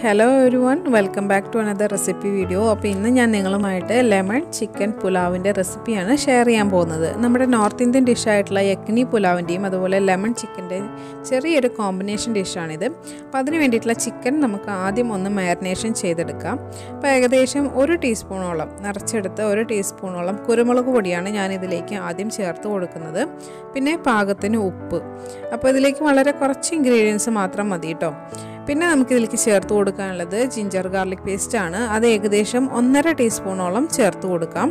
Hello everyone, welcome back to another recipe video. അപ്പോൾ ഇന്ന് ഞാൻ നിങ്ങളുമായിട്ട് ലെമൺ ചിക്കൻ പുലാവിൻ്റെ റെസിപ്പിയാണ് ഷെയർ ചെയ്യാൻ പോകുന്നത്. നമ്മുടെ നോർത്ത് ഇന്ത്യൻ ഡിഷായിട്ടുള്ള യക്നി പുലാവിൻ്റെയും അതുപോലെ ലെമൺ ചിക്കൻ്റെ ചെറിയൊരു കോമ്പിനേഷൻ ഡിഷാണിത്. അപ്പോൾ അതിന് വേണ്ടിയിട്ടുള്ള ചിക്കൻ നമുക്ക് ആദ്യം ഒന്ന് മാരിനേഷൻ ചെയ്തെടുക്കാം. അപ്പോൾ ഏകദേശം 1 ടീസ്പൂണോളം നിറച്ചെടുത്ത് 1 ടീസ്പൂണോളം കുരുമുളക് പൊടിയാണ് ഞാനിതിലേക്ക് ആദ്യം ചേർത്ത് കൊടുക്കുന്നത്. പിന്നെ പാകത്തിന് ഉപ്പ്. അപ്പോൾ ഇതിലേക്ക് വളരെ കുറച്ച് ഇൻഗ്രീഡിയൻസ് മാത്രം മതി കേട്ടോ. പിന്നെ നമുക്കിതിലേക്ക് ചേർത്ത് കൊടുക്കാനുള്ളത് ജിഞ്ചർ ഗാർലിക് പേസ്റ്റ് ആണ്. അത് ഏകദേശം 1.5 ടീസ്പൂണോളം ചേർത്ത് കൊടുക്കാം.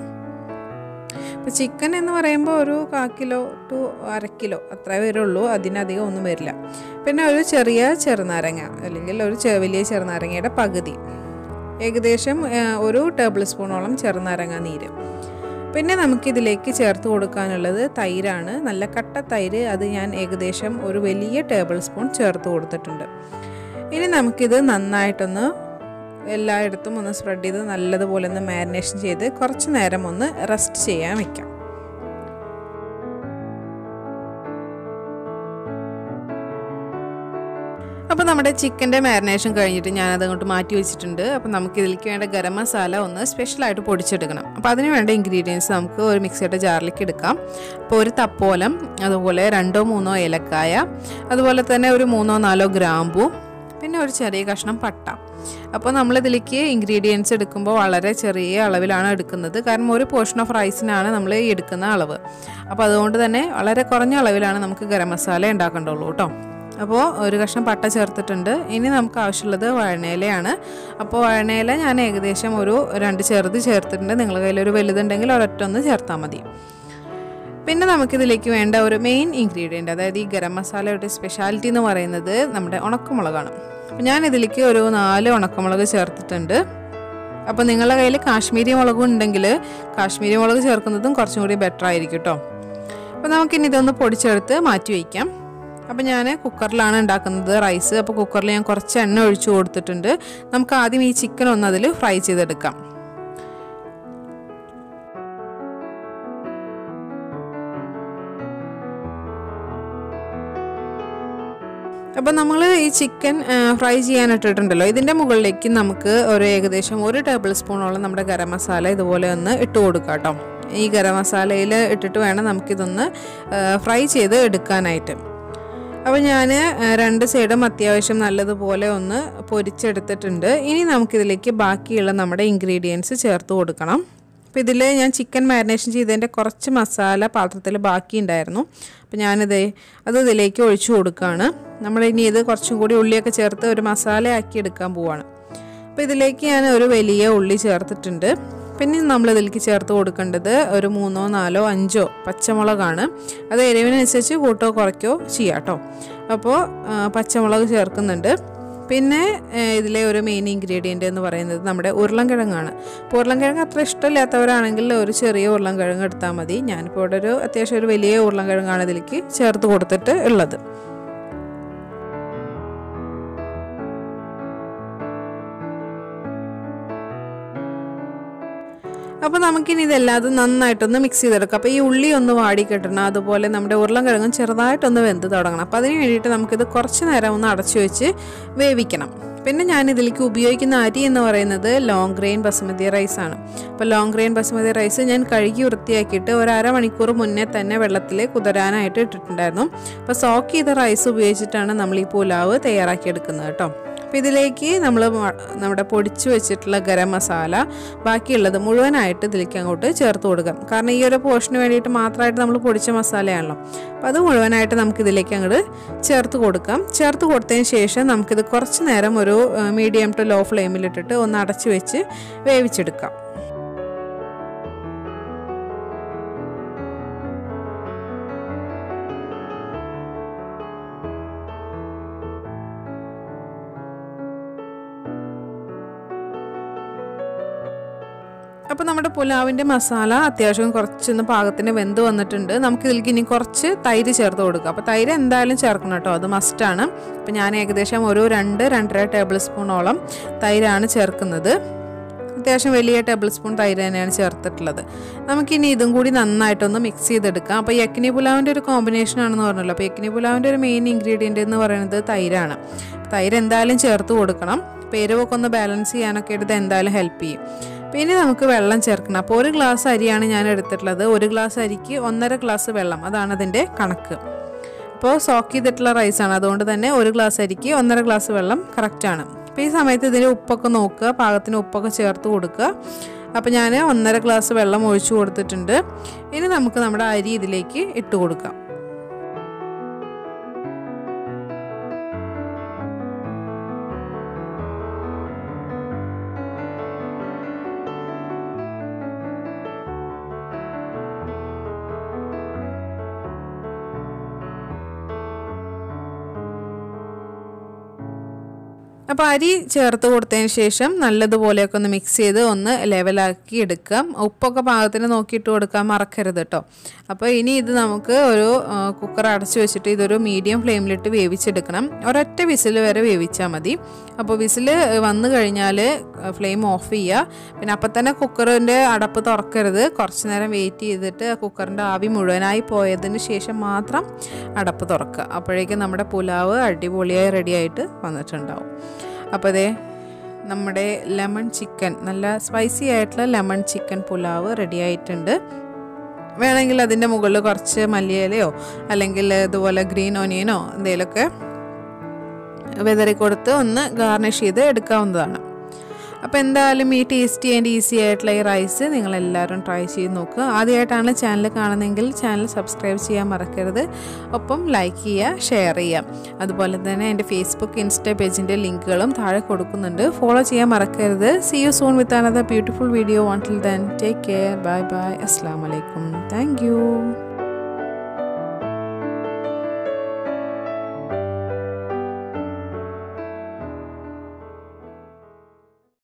ഇപ്പോൾ ചിക്കൻ എന്ന് പറയുമ്പോൾ ഒരു 1/4 കിലോ ടു 1/2 കിലോ അത്രേ വരുള്ളൂ, അതിനധികം ഒന്നും വരില്ല. പിന്നെ ഒരു ചെറിയ ചെറുനാരങ്ങ അല്ലെങ്കിൽ ഒരു വലിയ ചെറുനാരങ്ങയുടെ പകുതി, ഏകദേശം 1 ടേബിൾ സ്പൂണോളം ചെറുനാരങ്ങ നീര്. പിന്നെ നമുക്കിതിലേക്ക് ചേർത്ത് കൊടുക്കാനുള്ളത് തൈരാണ്. നല്ല കട്ട തൈര്, അത് ഞാൻ ഏകദേശം ഒരു വലിയ ടേബിൾ സ്പൂൺ ചേർത്ത് കൊടുത്തിട്ടുണ്ട്. ഇനി നമുക്കിത് നന്നായിട്ടൊന്ന് എല്ലായിടത്തും ഒന്ന് സ്പ്രെഡ് ചെയ്ത് നല്ലതുപോലെ ഒന്ന് മാരിനേഷൻ ചെയ്ത് കുറച്ച് നേരം ഒന്ന് റെസ്റ്റ് ചെയ്യാൻ വെക്കാം. അപ്പോൾ നമ്മുടെ ചിക്കൻ്റെ മാരിനേഷൻ കഴിഞ്ഞിട്ട് ഞാനത് അങ്ങോട്ട് മാറ്റി വെച്ചിട്ടുണ്ട്. അപ്പോൾ നമുക്കിതിലേക്ക് വേണ്ട ഗരം മസാല ഒന്ന് സ്പെഷ്യലായിട്ട് പൊടിച്ചെടുക്കണം. അപ്പോൾ അതിന് വേണ്ട ഇൻഗ്രീഡിയൻസ് നമുക്ക് ഒരു മിക്സിയുടെ ജാറിലേക്ക് എടുക്കാം. അപ്പോൾ ഒരു തപ്പോലം, അതുപോലെ 2-3 ഏലക്കായ, അതുപോലെ തന്നെ ഒരു 3-4 ഗ്രാമ്പൂ, പിന്നെ ഒരു ചെറിയ കഷ്ണം പട്ട. അപ്പോൾ നമ്മളിതിലേക്ക് ഇൻഗ്രീഡിയൻസ് എടുക്കുമ്പോൾ വളരെ ചെറിയ അളവിലാണ് എടുക്കുന്നത്, കാരണം ഒരു പോർഷൻ ഓഫ് റൈസിനാണ് നമ്മൾ എടുക്കുന്ന അളവ്. അപ്പോൾ അതുകൊണ്ട് തന്നെ വളരെ കുറഞ്ഞ അളവിലാണ് നമുക്ക് ഗരം മസാല ഉണ്ടാക്കേണ്ടുള്ളൂ കേട്ടോ. അപ്പോൾ ഒരു കഷ്ണം പട്ട ചേർത്തിട്ടുണ്ട്. ഇനി നമുക്ക് ആവശ്യമുള്ളത് വഴണയിലയാണ്. അപ്പോൾ വഴണയില ഞാൻ ഏകദേശം ഒരു 2 ചെറുത് ചേർത്തിട്ടുണ്ട്. നിങ്ങളുടെ കയ്യിൽ ഒരു വലുതുണ്ടെങ്കിൽ ഒരൊറ്റൊന്ന് ചേർത്താൽ മതി. പിന്നെ നമുക്കിതിലേക്ക് വേണ്ട ഒരു മെയിൻ ഇൻഗ്രീഡിയൻറ്റ്, അതായത് ഈ ഗരം മസാലയുടെ സ്പെഷ്യാലിറ്റി എന്ന് പറയുന്നത് നമ്മുടെ ഉണക്കമുളകാണ്. അപ്പോൾ ഞാനിതിലേക്ക് ഒരു 4 ഉണക്കമുളക് ചേർത്തിട്ടുണ്ട്. അപ്പോൾ നിങ്ങളുടെ കയ്യിൽ കാശ്മീരി മുളകും ഉണ്ടെങ്കിൽ കാശ്മീരി മുളക് ചേർക്കുന്നതും കുറച്ചും കൂടി ബെറ്റർ ആയിരിക്കും കേട്ടോ. അപ്പോൾ നമുക്കിനി ഇതൊന്ന് പൊടിച്ചെടുത്ത് മാറ്റി വയ്ക്കാം. അപ്പോൾ ഞാൻ കുക്കറിലാണ് ഉണ്ടാക്കുന്നത് റൈസ്. അപ്പോൾ കുക്കറിൽ ഞാൻ കുറച്ച് എണ്ണ ഒഴിച്ചു കൊടുത്തിട്ടുണ്ട്. നമുക്ക് ആദ്യം ഈ ചിക്കൻ ഒന്ന് അതിൽ ഫ്രൈ ചെയ്തെടുക്കാം. അപ്പോൾ നമ്മൾ ഈ ചിക്കൻ ഫ്രൈ ചെയ്യാനിട്ടിട്ടുണ്ടല്ലോ, ഇതിൻ്റെ മുകളിലേക്ക് നമുക്ക് ഒരു ഏകദേശം 1 ടേബിൾ സ്പൂണോളം നമ്മുടെ ഗരം മസാല ഇതുപോലെ ഒന്ന് ഇട്ട് കൊടുക്കാം കേട്ടോ. ഈ ഗരം മസാലയിൽ ഇട്ടിട്ട് വേണം നമുക്കിതൊന്ന് ഫ്രൈ ചെയ്ത് എടുക്കാനായിട്ട്. അപ്പോൾ ഞാൻ 2 സൈഡും അത്യാവശ്യം നല്ലതുപോലെ ഒന്ന് പൊരിച്ചെടുത്തിട്ടുണ്ട്. ഇനി നമുക്കിതിലേക്ക് ബാക്കിയുള്ള നമ്മുടെ ഇൻഗ്രീഡിയൻസ് ചേർത്ത് കൊടുക്കണം. അപ്പോൾ ഇതിൽ ഞാൻ ചിക്കൻ മാരിനേഷൻ ചെയ്തതിൻ്റെ കുറച്ച് മസാല പാത്രത്തിൽ ബാക്കി ഉണ്ടായിരുന്നു. അപ്പോൾ ഞാനിത് ഇതിലേക്ക് ഒഴിച്ചു കൊടുക്കുകയാണ്. നമ്മളിനി ഇത് കുറച്ചും കൂടി ഉള്ളിയൊക്കെ ചേർത്ത് ഒരു മസാല ആക്കി എടുക്കാൻ പോവാണ്. അപ്പോൾ ഇതിലേക്ക് ഞാൻ ഒരു വലിയ ഉള്ളി ചേർത്തിട്ടുണ്ട്. പിന്നെ നമ്മളിതിലേക്ക് ചേർത്ത് കൊടുക്കേണ്ടത് ഒരു 3-4-5 പച്ചമുളകാണ്. അത് എരിവിനനുസരിച്ച് കൂട്ടോ കുറയ്ക്കോ ചെയ്യാം കേട്ടോ. അപ്പോൾ പച്ചമുളക് ചേർക്കുന്നുണ്ട്. പിന്നെ ഇതിലെ ഒരു മെയിൻ ഇൻഗ്രീഡിയൻ്റ് എന്ന് പറയുന്നത് നമ്മുടെ ഉരുളൻകിഴങ്ങാണ്. അപ്പോൾ ഉരുളൻകിഴങ്ങ് അത്ര ഇഷ്ടമില്ലാത്തവരാണെങ്കിൽ ഒരു ചെറിയ ഉരുളൻകിഴങ്ങ് എടുത്താൽ മതി. ഞാനിപ്പോൾ ഇവിടെ അത്യാവശ്യം ഒരു വലിയ ഉരുളൻകിഴങ്ങാണ് ഇതിലേക്ക് ചേർത്ത് കൊടുത്തിട്ട് ഉള്ളത്. അപ്പോൾ നമുക്കിനി ഇതെല്ലാതും നന്നായിട്ടൊന്ന് മിക്സ് ചെയ്തെടുക്കാം. അപ്പോൾ ഈ ഉള്ളി ഒന്ന് വാടി കിട്ടണം, അതുപോലെ നമ്മുടെ ഉരുളൻകിഴങ്ങും ചെറുതായിട്ടൊന്ന് വെന്ത് തുടങ്ങണം. അപ്പോൾ അതിന് വേണ്ടിയിട്ട് നമുക്കിത് കുറച്ച് നേരം ഒന്ന് അടച്ചു വെച്ച് വേവിക്കണം. പിന്നെ ഞാനിതിലേക്ക് ഉപയോഗിക്കുന്ന അരി എന്ന് പറയുന്നത് ലോങ് ഗ്രെയിൻ ബസുമതി റൈസാണ്. അപ്പോൾ ലോങ് ഗ്രെയിൻ ബസുമതി റൈസ് ഞാൻ കഴുകി വൃത്തിയാക്കിയിട്ട് ഒരു 1/2 മണിക്കൂർ മുന്നേ തന്നെ വെള്ളത്തിൽ കുതിരാനായിട്ട് ഇട്ടിട്ടുണ്ടായിരുന്നു. അപ്പോൾ സോക്ക് ചെയ്ത റൈസ് ഉപയോഗിച്ചിട്ടാണ് നമ്മൾ ഈ പുലാവ് തയ്യാറാക്കിയെടുക്കുന്നത് കേട്ടോ. അപ്പോൾ ഇതിലേക്ക് നമ്മുടെ പൊടിച്ചു വെച്ചിട്ടുള്ള ഗരം മസാല ബാക്കിയുള്ളത് മുഴുവനായിട്ട് ഇതിലേക്ക് അങ്ങോട്ട് ചേർത്ത് കൊടുക്കാം. കാരണം ഈ ഒരു പോർഷന് വേണ്ടിയിട്ട് മാത്രമായിട്ട് നമ്മൾ പൊടിച്ച മസാലയാണല്ലോ. അപ്പോൾ അത് മുഴുവനായിട്ട് നമുക്കിതിലേക്ക് അങ്ങോട്ട് ചേർത്ത് കൊടുക്കാം. ചേർത്ത് കൊടുത്തതിന് ശേഷം നമുക്കിത് കുറച്ച് നേരം ഒരു മീഡിയം ടു ലോ ഫ്ലെയിമിലിട്ടിട്ട് ഒന്ന് അടച്ചു വെച്ച് വേവിച്ചെടുക്കാം. അപ്പോൾ നമ്മുടെ പുലാവിൻ്റെ മസാല അത്യാവശ്യം കുറച്ചൊന്ന് പാകത്തിന് വെന്ത് വന്നിട്ടുണ്ട്. നമുക്കിതിലേക്ക് ഇനി കുറച്ച് തൈര് ചേർത്ത് കൊടുക്കാം. അപ്പോൾ തൈര് എന്തായാലും ചേർക്കണം കേട്ടോ, അത് മസ്റ്റാണ്. അപ്പോൾ ഞാൻ ഏകദേശം ഒരു 2-2.5 ടേബിൾ സ്പൂണോളം തൈരാണ് ചേർക്കുന്നത്. അത്യാവശ്യം വലിയ ടേബിൾ സ്പൂൺ തൈര് തന്നെയാണ് ചേർത്തിട്ടുള്ളത്. നമുക്കിനി ഇതും കൂടി നന്നായിട്ടൊന്ന് മിക്സ് ചെയ്തെടുക്കാം. അപ്പോൾ യക്നി പുലാവിൻ്റെ ഒരു കോമ്പിനേഷൻ ആണെന്ന് പറഞ്ഞല്ലോ. അപ്പോൾ യക്നി പുലാവിൻ്റെ ഒരു മെയിൻ ഇൻഗ്രീഡിയൻ്റ് എന്ന് പറയുന്നത് തൈരാണ്. തൈര് എന്തായാലും ചേർത്ത് കൊടുക്കണം. അപ്പോൾ എരിവൊക്കെ ഒന്ന് ബാലൻസ് ചെയ്യാനൊക്കെ ഇത് എന്തായാലും ഹെൽപ്പ് ചെയ്യും. പിന്നെ നമുക്ക് വെള്ളം ചേർക്കണം. അപ്പോൾ 1 ഗ്ലാസ് അരിയാണ് ഞാൻ എടുത്തിട്ടുള്ളത്. 1 ഗ്ലാസ് അരിക്ക് 1.5 ഗ്ലാസ് വെള്ളം, അതാണ് അതിൻ്റെ കണക്ക്. അപ്പോൾ സോക്ക് ചെയ്തിട്ടുള്ള റൈസാണ്, അതുകൊണ്ട് തന്നെ 1 ഗ്ലാസ് അരിക്ക് 1.5 ഗ്ലാസ് വെള്ളം കറക്റ്റാണ്. അപ്പോൾ ഈ സമയത്ത് ഇതിൻ്റെ ഉപ്പൊക്കെ നോക്കുക, പാകത്തിന് ഉപ്പൊക്കെ ചേർത്ത് കൊടുക്കുക. അപ്പോൾ ഞാൻ 1.5 ഗ്ലാസ് വെള്ളം ഒഴിച്ചു കൊടുത്തിട്ടുണ്ട്. ഇനി നമുക്ക് നമ്മുടെ അരി ഇതിലേക്ക് ഇട്ട് കൊടുക്കാം. അപ്പോൾ അരി ചേർത്ത് കൊടുത്തതിന് ശേഷം നല്ലതുപോലെയൊക്കെ ഒന്ന് മിക്സ് ചെയ്ത് ഒന്ന് ലെവലാക്കി എടുക്കാം. ഉപ്പൊക്കെ പാകത്തിന് നോക്കിയിട്ട് കൊടുക്കാൻ മറക്കരുത് കേട്ടോ. അപ്പോൾ ഇനി ഇത് നമുക്ക് ഒരു കുക്കർ അടച്ചു വെച്ചിട്ട് ഇതൊരു മീഡിയം ഫ്ലെയിമിലിട്ട് വേവിച്ചെടുക്കണം. ഒരൊറ്റ വിസിൽ വരെ വേവിച്ചാൽ മതി. അപ്പോൾ വിസിൽ വന്നു കഴിഞ്ഞാൽ ഫ്ലെയിം ഓഫ് ചെയ്യുക. പിന്നെ അപ്പം തന്നെ കുക്കറിൻ്റെ അടപ്പ് തുറക്കരുത്. കുറച്ച് നേരം വെയിറ്റ് ചെയ്തിട്ട് കുക്കറിൻ്റെ ആവി മുഴുവനായി പോയതിന് ശേഷം മാത്രം അടപ്പ് തുറക്കുക. അപ്പോഴേക്കും നമ്മുടെ പുലാവ് അടിപൊളിയായി റെഡിയായിട്ട് വന്നിട്ടുണ്ടാവും. അപ്പോൾ അതേ നമ്മുടെ ലെമൺ ചിക്കൻ, നല്ല സ്പൈസി ആയിട്ടുള്ള ലെമൺ ചിക്കൻ പുലാവ് റെഡി ആയിട്ടുണ്ട്. വേണമെങ്കിൽ അതിൻ്റെ മുകളിൽ കുറച്ച് മല്ലിയിലയോ അല്ലെങ്കിൽ ഇതുപോലെ ഗ്രീൻ ഓനിയനോ എന്തെങ്കിലുമൊക്കെ വിതറി കൊടുത്ത് ഒന്ന് ഗാർണിഷ് ചെയ്ത് എടുക്കാവുന്നതാണ്. അപ്പോൾ എന്തായാലും ഈ ടേസ്റ്റി ആൻഡ് ഈസി ആയിട്ടുള്ള ഈ റൈസ് നിങ്ങളെല്ലാവരും ട്രൈ ചെയ്ത് നോക്കുക. ആദ്യമായിട്ടാണ് ചാനൽ കാണുന്നതെങ്കിൽ ചാനൽ സബ്സ്ക്രൈബ് ചെയ്യാൻ മറക്കരുത്. ഒപ്പം ലൈക്ക് ചെയ്യുക, ഷെയർ ചെയ്യുക. അതുപോലെ തന്നെ എൻ്റെ ഫേസ്ബുക്ക്, ഇൻസ്റ്റ പേജിൻ്റെ ലിങ്കുകളും താഴെ കൊടുക്കുന്നുണ്ട്. ഫോളോ ചെയ്യാൻ മറക്കരുത്. See you soon with another beautiful video. Until then, take care. Bye bye. Assalamu alaikum. Thank you.